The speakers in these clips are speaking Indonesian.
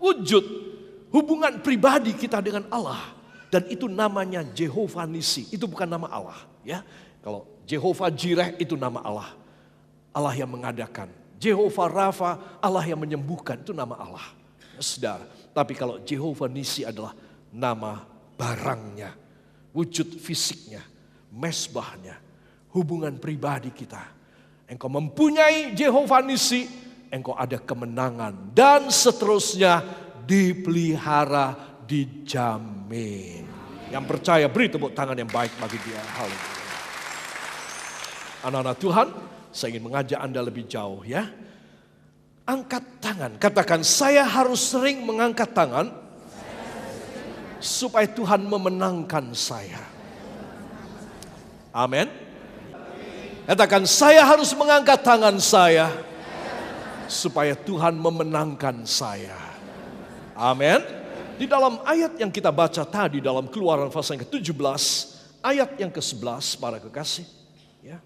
wujud hubungan pribadi kita dengan Allah. Dan itu namanya Jehovah Nisi. Itu bukan nama Allah. Ya, kalau Jehovah Jireh itu nama Allah. Allah yang mengadakan. Jehovah Rafa, Allah yang menyembuhkan, itu nama Allah. Ya, saudara. Tapi kalau Jehovah Nisi adalah nama barangnya, wujud fisiknya, mesbahnya, hubungan pribadi kita. Engkau mempunyai Jehovah Nisi, engkau ada kemenangan. Dan seterusnya dipelihara, dijamin. Yang percaya beri tepuk tangan yang baik bagi dia. Haleluya. Anak-anak Tuhan, saya ingin mengajak Anda lebih jauh ya. Angkat tangan, katakan saya harus sering mengangkat tangan supaya Tuhan memenangkan saya. Amin. Katakan saya harus mengangkat tangan saya supaya Tuhan memenangkan saya. Amin. Di dalam ayat yang kita baca tadi dalam Keluaran pasal yang ke-17, ayat yang ke-11 para kekasih. Ya.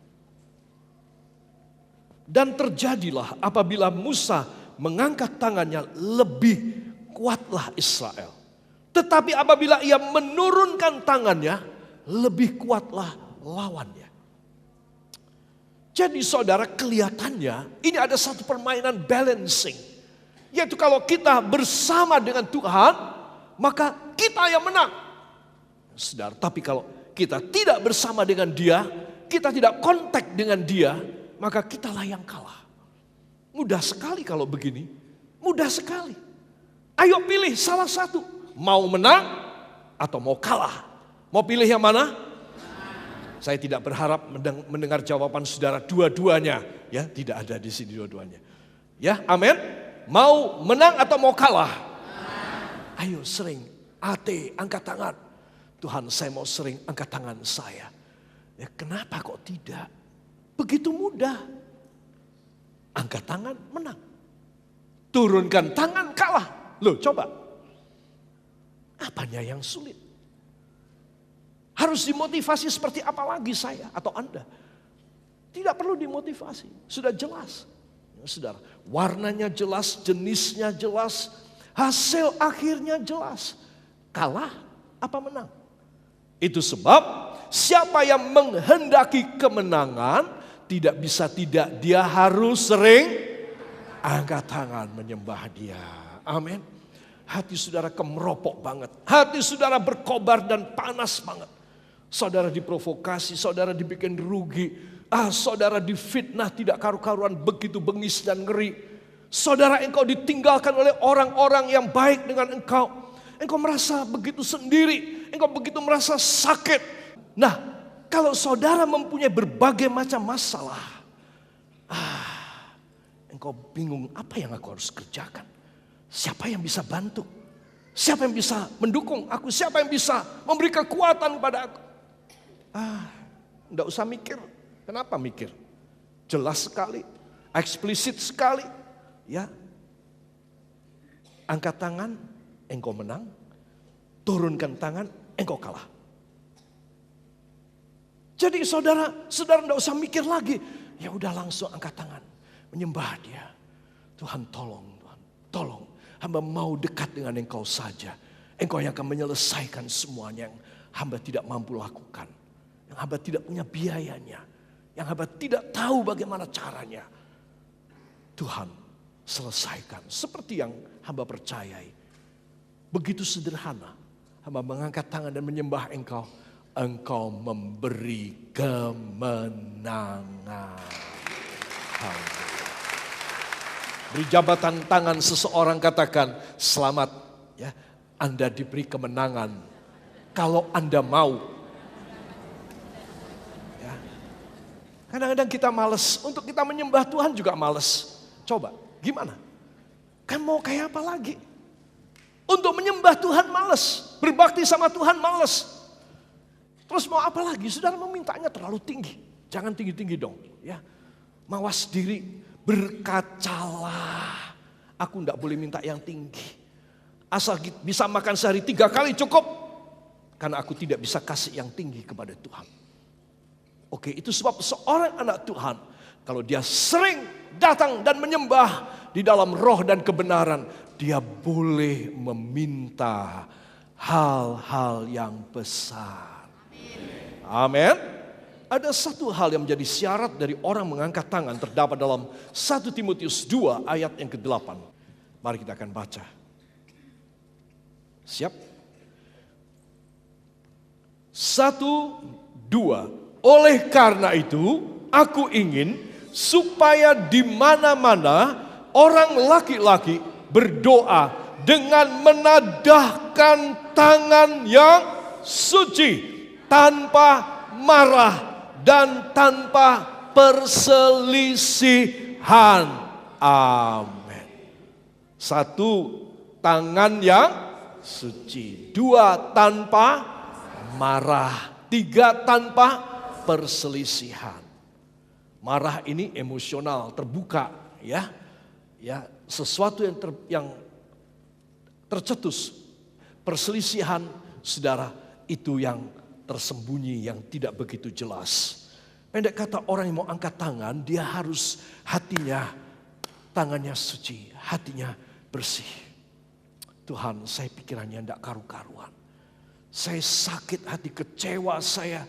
Dan terjadilah apabila Musa mengangkat tangannya lebih kuatlah Israel. Tetapi apabila ia menurunkan tangannya lebih kuatlah lawannya. Jadi saudara kelihatannya ini ada satu permainan balancing. Yaitu kalau kita bersama dengan Tuhan, maka kita yang menang. Saudara, tapi kalau kita tidak bersama dengan dia, kita tidak kontak dengan dia, maka kitalah yang kalah. Mudah sekali kalau begini, mudah sekali. Ayo pilih salah satu, mau menang atau mau kalah. Mau pilih yang mana? Saya tidak berharap mendengar jawaban saudara dua-duanya, ya, tidak ada di sini dua-duanya. Ya, amin. Mau menang atau mau kalah? Ayo sering, angkat tangan. Tuhan, saya mau sering angkat tangan saya. Ya, kenapa kok tidak? Begitu mudah. Angkat tangan, menang. Turunkan tangan, kalah. Loh, coba. Apanya yang sulit? Harus dimotivasi seperti apa lagi saya atau Anda? Tidak perlu dimotivasi, sudah jelas. Ya, saudara, warnanya jelas, jenisnya jelas, hasil akhirnya jelas. Kalah apa menang? Itu sebab siapa yang menghendaki kemenangan tidak bisa tidak, dia harus sering angkat tangan menyembah dia. Amin. Hati saudara kemeropok banget. Hati saudara berkobar dan panas banget. Saudara diprovokasi, saudara dibikin rugi. Saudara difitnah tidak karu-karuan, begitu bengis dan ngeri. Saudara, engkau ditinggalkan oleh orang-orang yang baik dengan engkau. Engkau merasa begitu sendiri. Engkau begitu merasa sakit. Nah, kalau saudara mempunyai berbagai macam masalah. Engkau bingung apa yang aku harus kerjakan. Siapa yang bisa bantu? Siapa yang bisa mendukung aku? Siapa yang bisa memberi kekuatan kepada aku? Enggak usah mikir. Kenapa mikir? Jelas sekali. Eksplisit sekali. Ya, angkat tangan, engkau menang. Turunkan tangan, engkau kalah. Jadi saudara tidak usah mikir lagi. Ya udah langsung angkat tangan, menyembah dia. Tuhan tolong, Tuhan tolong. Hamba mau dekat dengan engkau saja. Engkau yang akan menyelesaikan semuanya yang hamba tidak mampu lakukan. Yang hamba tidak punya biayanya. Yang hamba tidak tahu bagaimana caranya. Tuhan, selesaikan seperti yang hamba percayai. Begitu sederhana. Hamba mengangkat tangan dan menyembah engkau. Engkau memberi kemenangan. Beri jabatan tangan seseorang, katakan selamat ya, Anda diberi kemenangan. Kalau Anda mau. Ya. Kadang-kadang kita malas. Untuk kita menyembah Tuhan juga malas. Coba. Gimana? Kan mau kayak apa lagi? Untuk menyembah Tuhan malas. Berbakti sama Tuhan malas. Terus mau apa lagi? Saudara memintanya terlalu tinggi. Jangan tinggi-tinggi dong. Ya, mawas diri. Berkacalah. Aku enggak boleh minta yang tinggi. Asal bisa makan sehari 3 kali cukup. Karena aku tidak bisa kasih yang tinggi kepada Tuhan. Oke, itu sebab seorang anak Tuhan. Kalau dia sering datang dan menyembah di dalam roh dan kebenaran, dia boleh meminta hal-hal yang besar. Amin. Ada satu hal yang menjadi syarat dari orang mengangkat tangan terdapat dalam 1 Timotius 2 ayat yang ke-8. Mari kita akan baca. Siap? 1, 2. Oleh karena itu, aku ingin supaya di mana-mana orang laki-laki berdoa dengan menadahkan tangan yang suci, tanpa marah dan tanpa perselisihan. Amin. 1, tangan yang suci. 2, tanpa marah. 3, tanpa perselisihan. Marah ini emosional, terbuka, ya. Ya, sesuatu yang tercetus. Perselisihan, saudara, itu yang tersembunyi, yang tidak begitu jelas. Pendek kata, orang yang mau angkat tangan, dia harus hatinya, tangannya suci, hatinya bersih. Tuhan, saya pikirannya tidak karu-karuan. Saya sakit hati, kecewa, saya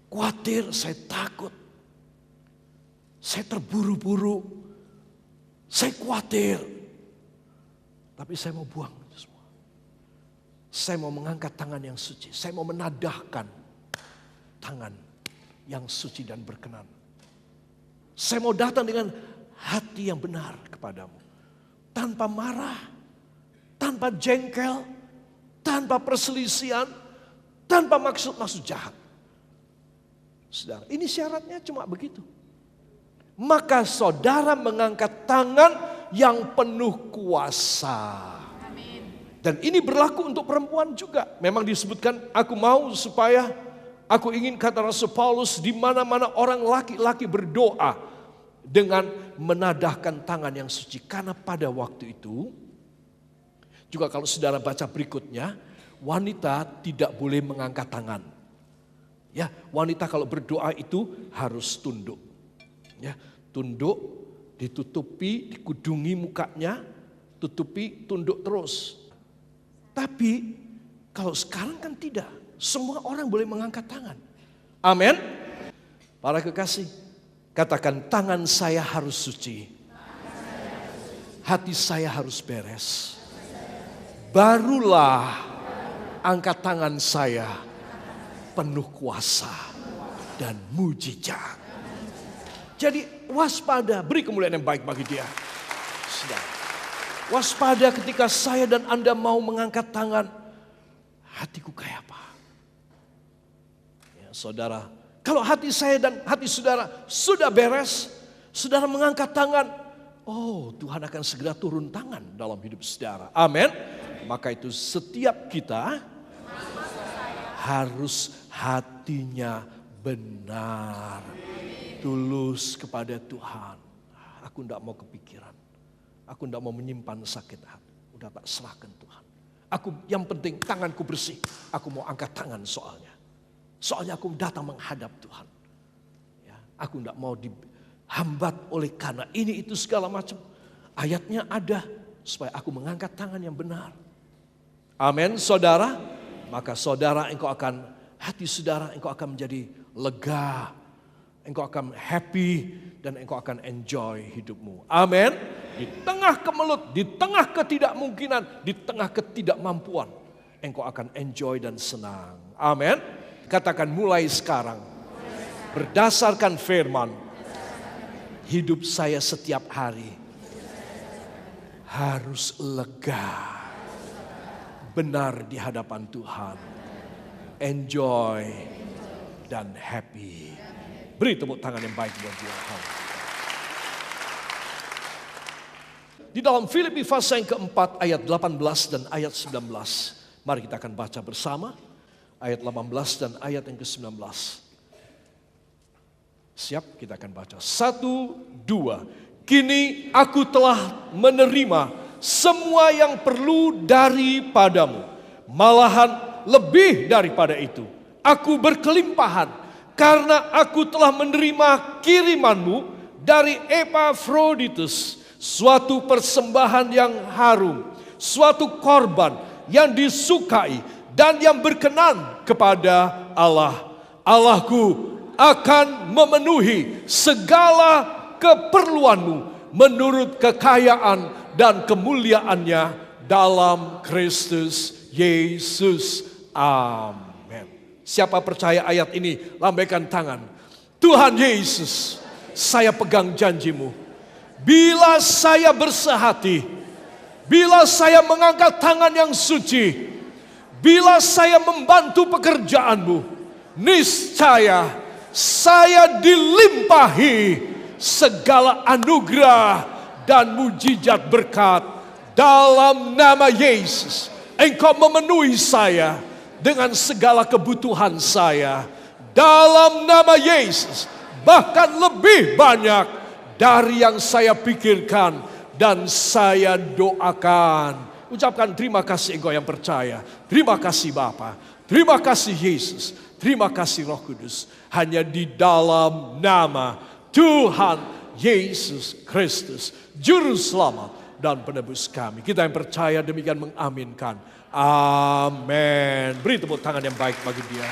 khawatir, saya takut. Saya terburu-buru, saya khawatir. Tapi saya mau buang itu semua. Saya mau mengangkat tangan yang suci. Saya mau menadahkan tangan yang suci dan berkenan. Saya mau datang dengan hati yang benar kepadamu. Tanpa marah, tanpa jengkel, tanpa perselisihan, tanpa maksud-maksud jahat. Saudara, ini syaratnya cuma begitu. Maka saudara mengangkat tangan yang penuh kuasa. Dan ini berlaku untuk perempuan juga. Memang disebutkan, aku mau supaya, aku ingin, kata Rasul Paulus, di mana-mana orang laki-laki berdoa dengan menadahkan tangan yang suci. Karena pada waktu itu, juga kalau saudara baca berikutnya, wanita tidak boleh mengangkat tangan. Ya, wanita kalau berdoa itu harus tunduk. Ya, tunduk, ditutupi, dikudungi mukanya, tutupi, tunduk terus. Tapi kalau sekarang kan tidak. Semua orang boleh mengangkat tangan. Amin. Para kekasih, katakan, tangan saya harus suci. Hati saya harus beres. Barulah angkat tangan saya penuh kuasa dan mujizat. Jadi waspada, beri kemuliaan yang baik bagi dia. Saudara, waspada ketika saya dan Anda mau mengangkat tangan. Hatiku kayak apa? Ya, saudara, kalau hati saya dan hati saudara sudah beres, saudara mengangkat tangan, oh, Tuhan akan segera turun tangan dalam hidup saudara. Amin. Maka itu setiap kita harus hatinya benar, tulus kepada Tuhan. Aku tidak mau kepikiran. Aku tidak mau menyimpan sakit hati. Udah tak serahkan Tuhan. Aku yang penting tanganku bersih. Aku mau angkat tangan soalnya. Soalnya aku datang menghadap Tuhan. Ya, aku tidak mau dihambat oleh karena ini itu segala macam. Ayatnya ada supaya aku mengangkat tangan yang benar. Amin, saudara. Maka saudara, engkau akan, hati saudara engkau akan menjadi lega. Engkau akan happy dan engkau akan enjoy hidupmu. Amin. Di tengah kemelut, di tengah ketidakmungkinan, di tengah ketidakmampuan, engkau akan enjoy dan senang. Amin. Katakan, mulai sekarang, berdasarkan firman, hidup saya setiap hari harus lega, benar di hadapan Tuhan, enjoy dan happy. Beri tepuk tangan yang baik buat dia. Di dalam Filipi pasal yang keempat ayat 18 dan ayat 19. Mari kita akan baca bersama. Ayat 18 dan ayat yang ke-19. Siap, kita akan baca. 1, 2. Kini aku telah menerima semua yang perlu daripadamu. Malahan lebih daripada itu. Aku berkelimpahan. Karena aku telah menerima kirimanmu dari Epafroditus, suatu persembahan yang harum, suatu korban yang disukai dan yang berkenan kepada Allah. Allahku akan memenuhi segala keperluanmu menurut kekayaan dan kemuliaannya dalam Kristus Yesus. Amin. Siapa percaya ayat ini, lambaikan tangan. Tuhan Yesus, saya pegang janjimu. Bila saya bersehati, bila saya mengangkat tangan yang suci, bila saya membantu pekerjaanmu, niscaya saya dilimpahi segala anugerah dan mujizat berkat dalam nama Yesus. Engkau memenuhi saya dengan segala kebutuhan saya dalam nama Yesus, bahkan lebih banyak dari yang saya pikirkan dan saya doakan. Ucapkan terima kasih engkau yang percaya. Terima kasih Bapa, terima kasih Yesus, terima kasih Roh Kudus. Hanya di dalam nama Tuhan Yesus Kristus, Juru Selamat dan Penebus kami. Kita yang percaya demikian mengaminkan. Amin. Beri tepuk tangan yang baik bagi dia.